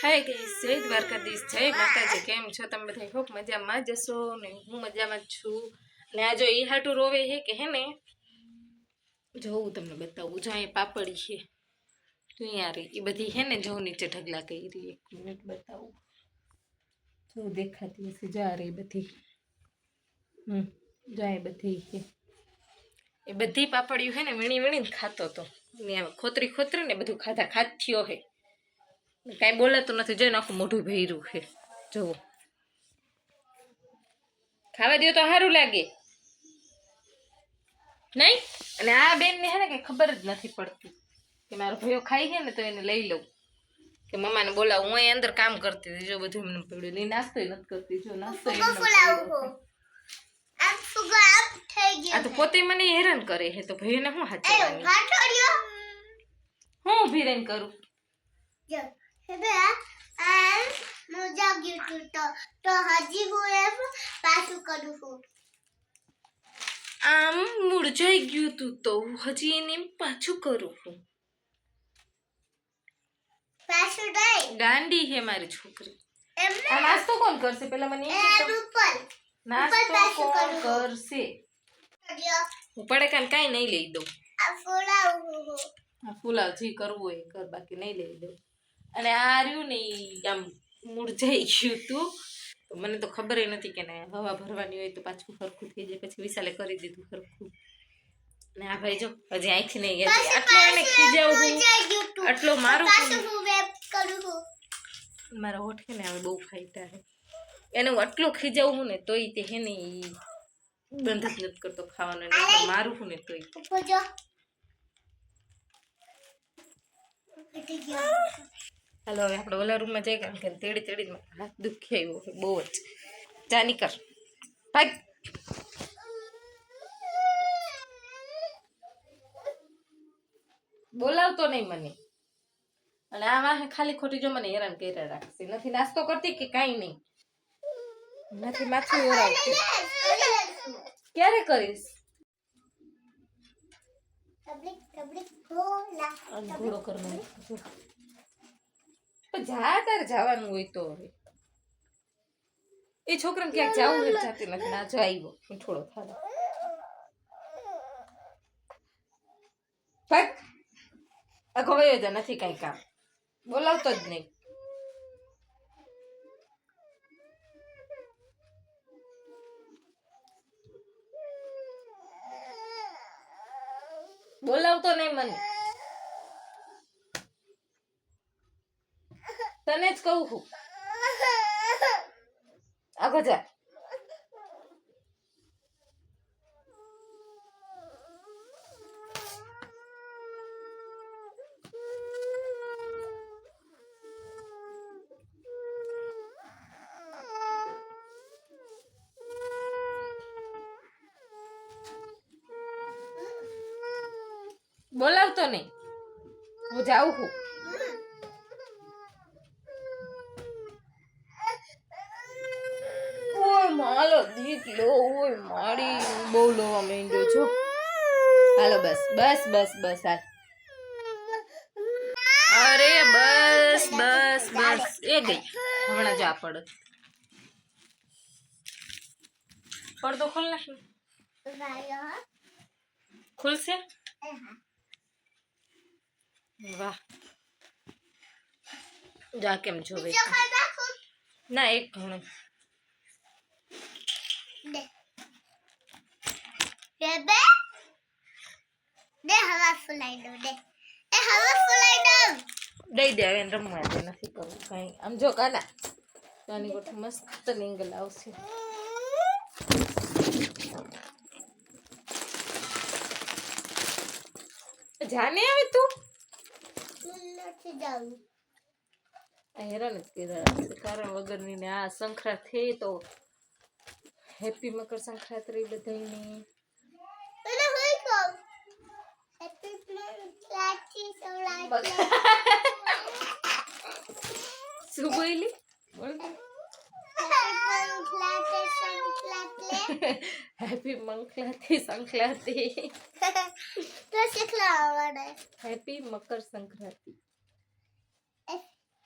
Hi guys, જય દ્વારકાધીશ, જય માતાજી. કેમ છો તમે બધા? ખૂબ મજામાં જશો ને હું મજામાં છું. ને આ જો એ હાટું રોવે હે કે હે ને જોઉં તમને બતાવું. જો અહીંયા પાપડી છે તો અહીંયા રે એ બધી હે ને જો નીચે ઢગલા કરી. એક મિનિટ બતાવું. જો દેખાતી હશે, જા રે બધી. જાય બધી છે એ બધી પાપડીઓ હે ને વીણી વીણીને ખાતો હતો ને ખોતરી ખોતરી ને બધું ખાધા થયો હે. કાંઈ બોલાતું નથી, જોઈને આખું મોઢું ભર્યું છે. જુઓ, ખાવા દો તો સારું લાગે નહીં. અને આ બેન ને હે ને કઈ ખબર જ નથી પડતી કે મારો ભાઈઓ ખાઈ છે ને તો એને લઈ લઉં કે મમ્માને બોલાવું. હું અહીં અંદર કામ કરતી હતી, જો બધું એમને પડ્યું. નહીં, નાસ્તો નથી કરતી. જો નાસ્તો આ તો પોતે મને હેરાન કરે છે તો ભાઈને શું હાચવવાની? હું ઊભી રહીને કરું? આમ મુરઝાઈ ગયું તું તો હજી એને પાછું કરું છું. ગાંડી હે મારી છોકરી. આ નાસ્તો કોણ કરશે? પેલા મને નાસ્તો કોણ કરશે? હું પડે કાંઈ નહીં લઈ દઉં. ફુલાવ જે કરવું હોય કર, બાકી નહીં લઈ દઉં. અને આ રહ્યું ને આમ મુરઝાઈ ગયું તું તો મને તો ખબર નથી કે ને હવા ભરવાની હોય તો પાછું સરખું થઈ જાય. પછી વિશાલે કરી દીધું સરખું. ને આ ભાઈ જો હજી આંખી નહીં ગયા. આટલો એને ખીજાવું, આટલો મારું મારા હોઠ ને હવે બહુ ફાઈટા છે. એને હું આટલો ખીજાવું હું ને તોય તે હે ને બંધ જ નથી કરતો ખાવાનો. મારું હું ને તોય. હાલો હવે આપણે ઓલા રૂમમાં જઈએ, કારણ કે તેડી તેડી હાથ દુખી આવ્યો છે બહુ જ. જા નીકળ, ભાગ. બોલાવતો નહીં મને. અને આ વાહે ખાલી ખોટી જો મને હેરાન કર્યા રાખશે. નથી નાસ્તો કરતી કે કાંઈ નહીં, નથી માથું ઓરાવતી. ક્યારે કરીશ? ઘોડો કરવાનો. જા તારે જવાનું હોય તો. હવે એ છોકરાને ક્યાંક જવું જ જાતી નથી. ના જો આવ્યો થોડો થાળો. ભાગ આ ખવાયો જ નથી કઈ કામ. બોલાવતો જ નહીં. બોલાવતો નહીં મને. તને જ કહું છું આગળ જા. બોલાવતો નહીં, હું જાઉં છું. માલો દીકલો ઓય મારી બહુ લોવા માંડ્યો છો. હાલો બસ બસ બસ બસ. હાલ. અરે બસ બસ બસ. એ ગઈ હમણાં જા. પડદો ખોલ નાખ. ખુલશે? વાહ, જા. કેમ જોવે? ના, એક ઘણું. દઈ દે હવે રમવા દે. નથી કરવું કઈ. આમ જો કાના નાની ગોઠ મસ્ત નીંગલ આવશે. જાને આવે તું. હેરાન જ કર્યા કારણ વગરની ને. આ સંક્રાંત થઈ તો હેપી મકર સંક્રાંતિ બધાની. શું બોલી? Happy મંકલાતી Sankranti. Happy Makar Sankranti.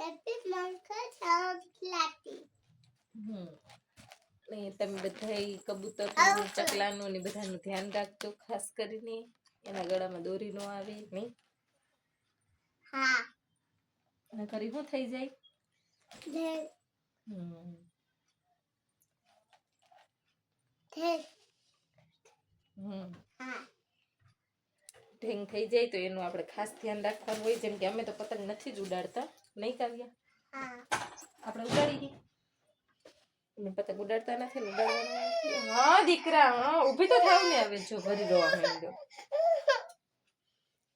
Happy monk. તમે બધા કબૂતરનું ચકલાનું ને બધાનું ધ્યાન રાખજો, ખાસ કરીને એના ગળામાં દોરી ન આવે નહીં. હા અને કરી શું થઈ જાય? ઢેંગ થઈ જાય તો એનું આપણે ખાસ ધ્યાન રાખવાનું હોય. જેમ કે અમે તો પતંગ નથી જ ઉડાડતા, નહીં કાવ્યા? આપણે ઉડાડી દઈએ. પતંગ ઉડાડતા નથી ને ઉડાડવાના. હા દીકરા, હા ઊભી તો થાવ ને. હવે જો ભરી રોવા માંડ્યો.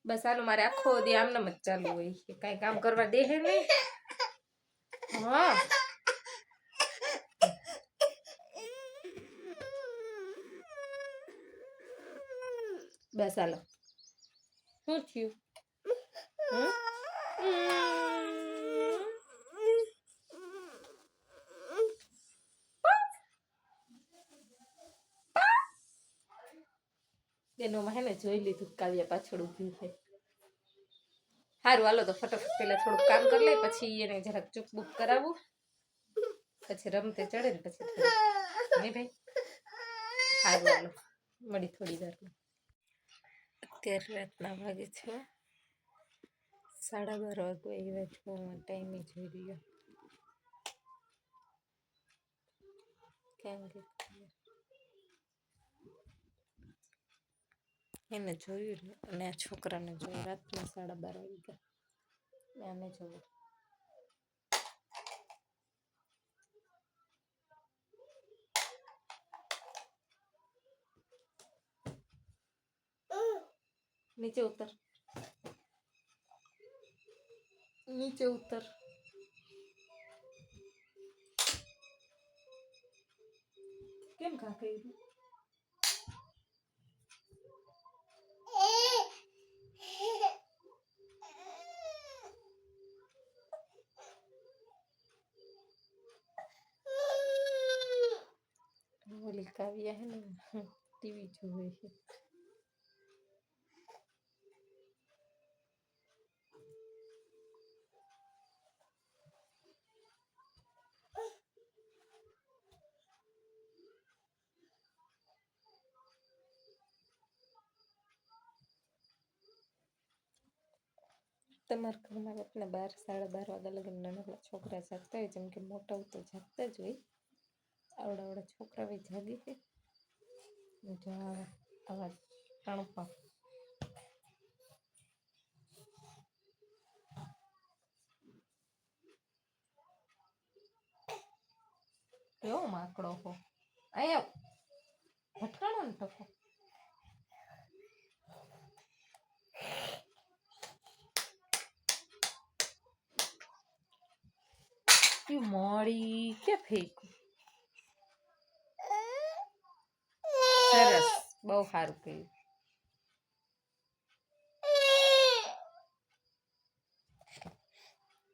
બસ આનું મારે આખો દી આમનામ જ ચાલુ હોય, કાંઈ કામ કરવા દે હે નહીં. હા બસ હાલો. શું થયું? એનું હે ને જોઈ લીધું, કાવ્યા પાછળ ઊભી છે. સારું હાલો તો ફટાફટ પેલા થોડુંક કામ કરી લે, પછી એને જરાક ચૂપ બુક કરાવું, પછી રમતે ચડે ને પછી નહીં ભાઈ. સારું હાલો, મળી થોડી વાર. અત્યારે રાતના વાગે છે 12:30 વાગે. એવા જોવામાં ટાઈમે જોઈ રહ્યો. કેમ એને જોયું ને, અને આ છોકરાને જોયું. રાતના 12:30 વાગ્યા. આને જોયું. નીચે ઉતર, નીચે ઉતર. કેમ ખા કર્યું? ઓલી કાવ્યા હે ને ટીવી જોવે છે. તમારા ઘરમાં રાતના 12 સાડા 12 વાગ્યા લગી નાના છોકરા જાગતા હોય, જેમ કે મોટા તો જાગતા જ હોય. આવડા છોકરા બી જાગે છે. આવા તણપા કેવો માકડો હો. અહીંયા ભટકાણો ને ટકો. મોડી કે ફેંકું. સરસ, બહુ સારું કર્યું.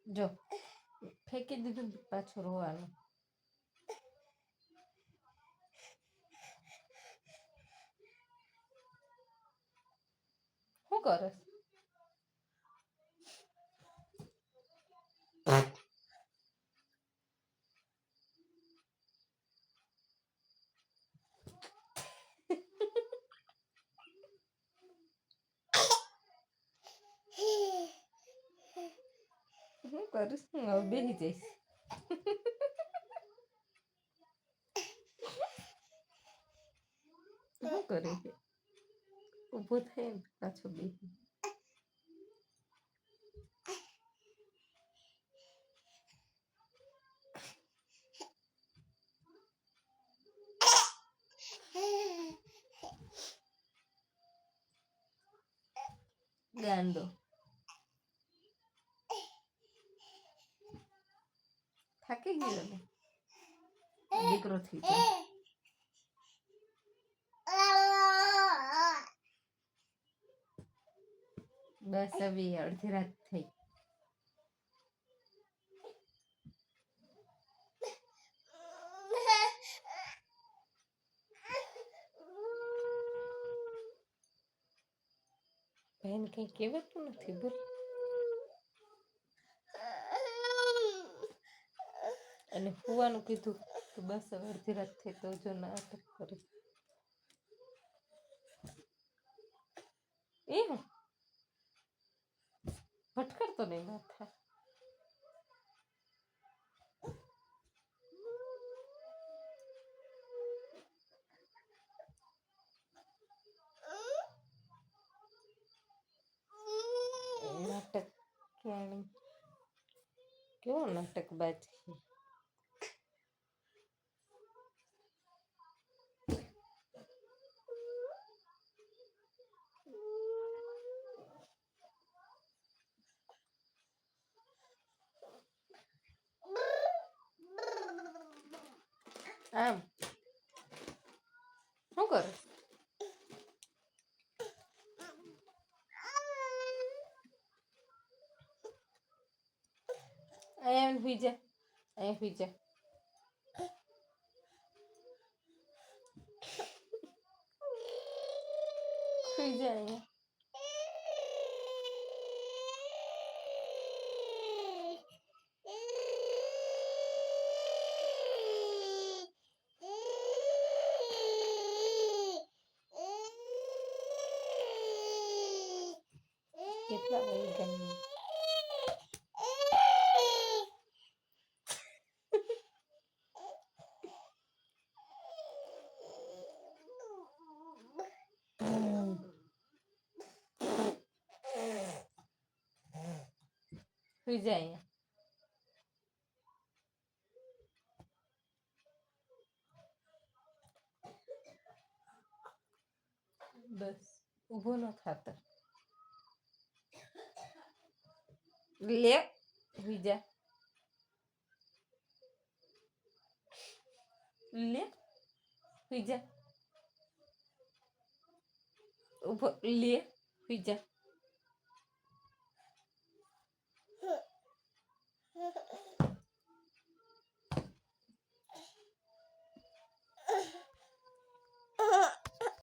જો ફેંકી દીધું પાછું રોવાનું. શું કરે? શું કરીશ? હું હવે બેસી જઈશ. શું કરે છે? ઊભો થાય ને પાછો બેસી. ગાંડો થાકી ગયો ને દીકરો થઈ ગયો. બસ હવે અડધી રાત થઈ. ભાઈને કઈ કહેવાતું નથી. બોલ. અને હુવાનું કીધું તો બસ હવે અડધી રાત થઈ તો જો નાટક કરે એ હું ભટકરતો નહીં માથા નાટક ક્યાંની કેવો નાટક બાજી આમ શું કરે અહીંયા હુઈ જા અહીંયા હુઈ જા હુઈ જા અહીંયા કેટલા વાગ્યા હુઈ જા અહીંયા બસ ઊભો ન થાતો લે હુઈ જા લે હુઈ જા ઊભો લે હુઈ જા